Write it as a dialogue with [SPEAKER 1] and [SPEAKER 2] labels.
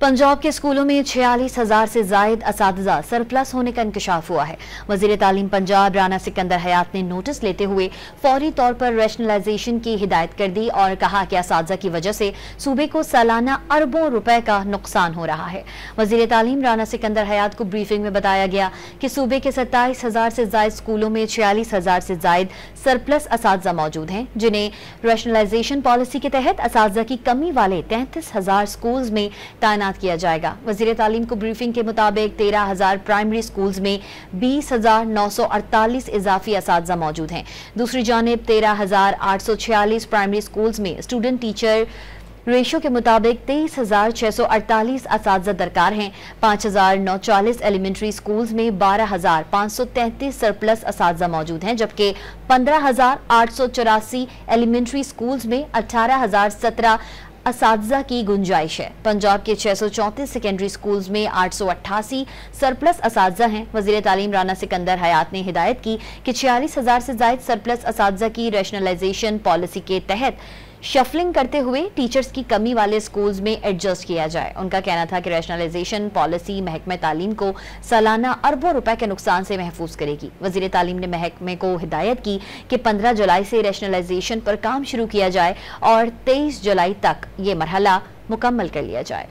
[SPEAKER 1] पंजाब के स्कूलों में 46,000 से जायद असातिज़ा सरप्लस होने का इंकशाफ हुआ है। वज़ीर तालीम पंजाब राना सिकंदर हयात ने नोटिस लेते हुए फौरी तौर पर रैशनलाइजेशन की हिदायत कर दी और कहा कि असातिज़ा की वजह से सूबे को सालाना अरबों रुपए का नुकसान हो रहा है। वज़ीर तालीम राना सिकंदर हयात को ब्रीफिंग में बताया गया कि सूबे के 27,000 से जायद स्कूलों में 46,000 से जायद सरप्लस असातिज़ा मौजूद हैं, जिन्हें रैशनलाइजेशन पॉलिसी के तहत असातिज़ा की कमी वाले 33,000 स्कूल्स में तैनात किया जाएगा। वज़ीर तालीम को ब्रीफिंग के मुताबिक 13,000 प्राइमरी स्कूल्स में 20,948 इजाफी असातिज़ा मौजूद हैं। दूसरी जानिब 13,846 प्राइमरी स्कूल्स में स्टूडेंट टीचर रेशो के मुताबिक 23,648 असातिज़ा दरकार हैं। 5,940 एलिमेंट्री स्कूल्स में 12,533 सरप्लस असातिज़ा मौजूद हैं, जबकि 15,884 एलिमेंट्री स्कूल्स में 18,017 असातिज़ा की गुंजाइश है। पंजाब के 634 सेकेंडरी स्कूल्स में 888 सरप्लस असातिज़ा हैं। वज़ीर तालीम राना सिकंदर हयात ने हिदायत की कि 46,000 से जायद सरप्लस असातिज़ा की रैशनलाइजेशन पॉलिसी के तहत शफलिंग करते हुए टीचर्स की कमी वाले स्कूल्स में एडजस्ट किया जाए। उनका कहना था कि रैशनलाइजेशन पॉलिसी महकमे तालीम को सालाना अरबों रुपए के नुकसान से महफूज करेगी। वज़ीर तालीम ने महकमे को हिदायत की कि 15 जुलाई से रैशनलाइजेशन पर काम शुरू किया जाए और 23 जुलाई तक ये मरहला मुकम्मल कर लिया जाए।